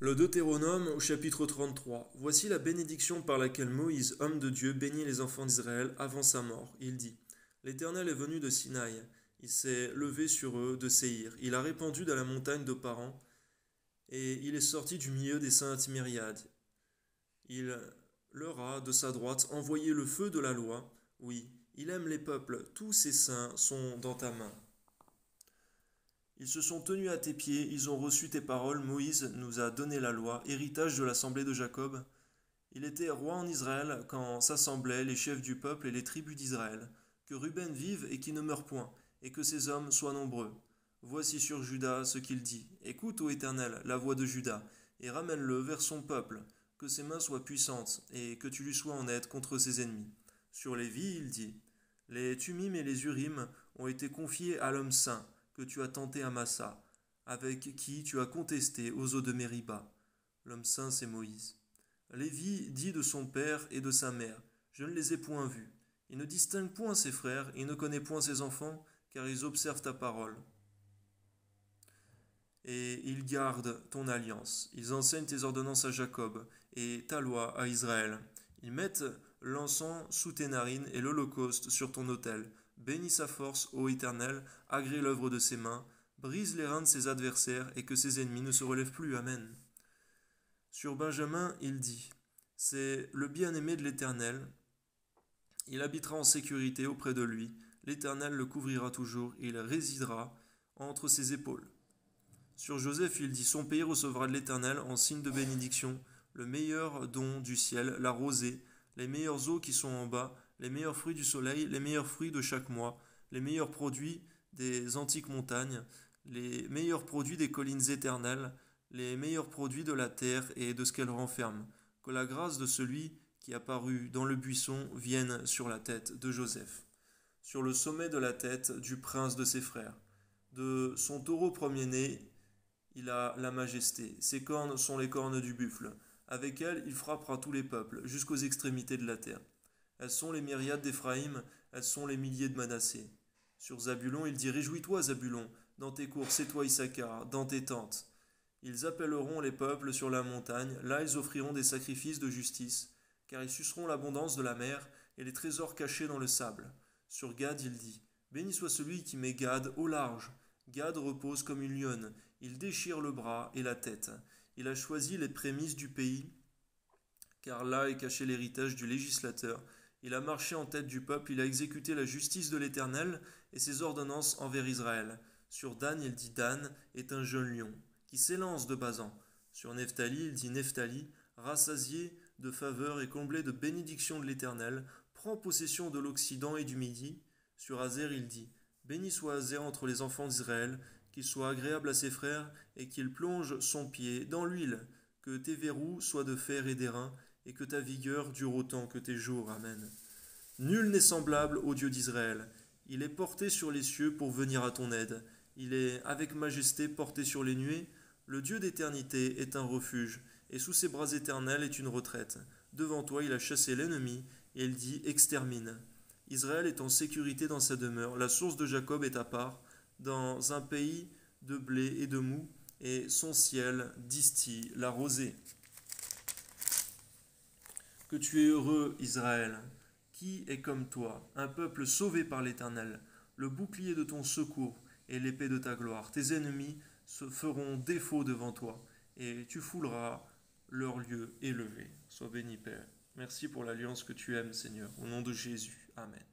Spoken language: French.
Le Deutéronome au chapitre 33. Voici la bénédiction par laquelle Moïse, homme de Dieu, bénit les enfants d'Israël avant sa mort. Il dit: L'Éternel est venu de Sinaï, il s'est levé sur eux de Séhir, il a répandu dans la montagne de Paran, et il est sorti du milieu des saintes myriades. Il leur a, de sa droite, envoyé le feu de la loi. Oui, il aime les peuples, tous ses saints sont dans ta main. Ils se sont tenus à tes pieds, ils ont reçu tes paroles. Moïse nous a donné la loi, héritage de l'assemblée de Jacob. Il était roi en Israël quand s'assemblaient les chefs du peuple et les tribus d'Israël. Que Ruben vive et qu'il ne meure point, et que ses hommes soient nombreux. Voici sur Juda ce qu'il dit. Écoute, ô Éternel, la voix de Juda, et ramène-le vers son peuple. Que ses mains soient puissantes, et que tu lui sois en aide contre ses ennemis. Sur Lévi, il dit: Les Tumim et les Urim ont été confiés à l'homme saint que tu as tenté à Massa, avec qui tu as contesté aux eaux de Mériba. L'homme saint, c'est Moïse. Lévi dit de son père et de sa mère: Je ne les ai point vus. Il ne distingue point ses frères, il ne connaît point ses enfants, car ils observent ta parole. Et ils gardent ton alliance. Ils enseignent tes ordonnances à Jacob et ta loi à Israël. Ils mettent l'encens sous tes narines et l'holocauste sur ton autel. Bénis sa force, ô Éternel, agrée l'œuvre de ses mains, brise les reins de ses adversaires et que ses ennemis ne se relèvent plus. Amen. Sur Benjamin, il dit: C'est le bien-aimé de l'Éternel. Il habitera en sécurité auprès de lui. L'Éternel le couvrira toujours et il résidera entre ses épaules. Sur Joseph, il dit: Son pays recevra de l'Éternel en signe de bénédiction le meilleur don du ciel, la rosée, les meilleures eaux qui sont en bas, les meilleurs fruits du soleil, les meilleurs fruits de chaque mois, les meilleurs produits des antiques montagnes, les meilleurs produits des collines éternelles, les meilleurs produits de la terre et de ce qu'elle renferme. Que la grâce de celui qui apparut dans le buisson vienne sur la tête de Joseph, sur le sommet de la tête du prince de ses frères. De son taureau premier-né, il a la majesté. Ses cornes sont les cornes du buffle. Avec elles, il frappera tous les peuples, jusqu'aux extrémités de la terre. Elles sont les myriades d'Éphraïm, elles sont les milliers de Manassé. Sur Zabulon, il dit: Réjouis-toi, Zabulon, dans tes courses, et toi, Issachar, dans tes tentes. Ils appelleront les peuples sur la montagne, là ils offriront des sacrifices de justice, car ils suceront l'abondance de la mer et les trésors cachés dans le sable. Sur Gad, il dit: Béni soit celui qui met Gad au large. Gad repose comme une lionne, il déchire le bras et la tête. Il a choisi les prémices du pays, car là est caché l'héritage du législateur. Il a marché en tête du peuple, il a exécuté la justice de l'Éternel et ses ordonnances envers Israël. Sur Dan, il dit: Dan est un jeune lion, qui s'élance de bas an. Sur Nephtali, il dit: Nephtali, rassasié de faveur et comblé de bénédictions de l'Éternel, prend possession de l'Occident et du Midi. Sur Azer, il dit: Béni soit Azer entre les enfants d'Israël, qu'il soit agréable à ses frères, et qu'il plonge son pied dans l'huile, que tes verrous soient de fer et d'airain, et que ta vigueur dure autant que tes jours. Amen. Nul n'est semblable au Dieu d'Israël. Il est porté sur les cieux pour venir à ton aide. Il est avec majesté porté sur les nuées. Le Dieu d'éternité est un refuge, et sous ses bras éternels est une retraite. Devant toi, il a chassé l'ennemi, et il dit: Extermine. Israël est en sécurité dans sa demeure. La source de Jacob est à part, dans un pays de blé et de moût, et son ciel distille la rosée. Que tu es heureux, Israël. Qui est comme toi, un peuple sauvé par l'Éternel, le bouclier de ton secours et l'épée de ta gloire. Tes ennemis se feront défaut devant toi, et tu fouleras leur lieu élevé. Sois béni, Père. Merci pour l'alliance que tu aimes, Seigneur. Au nom de Jésus. Amen.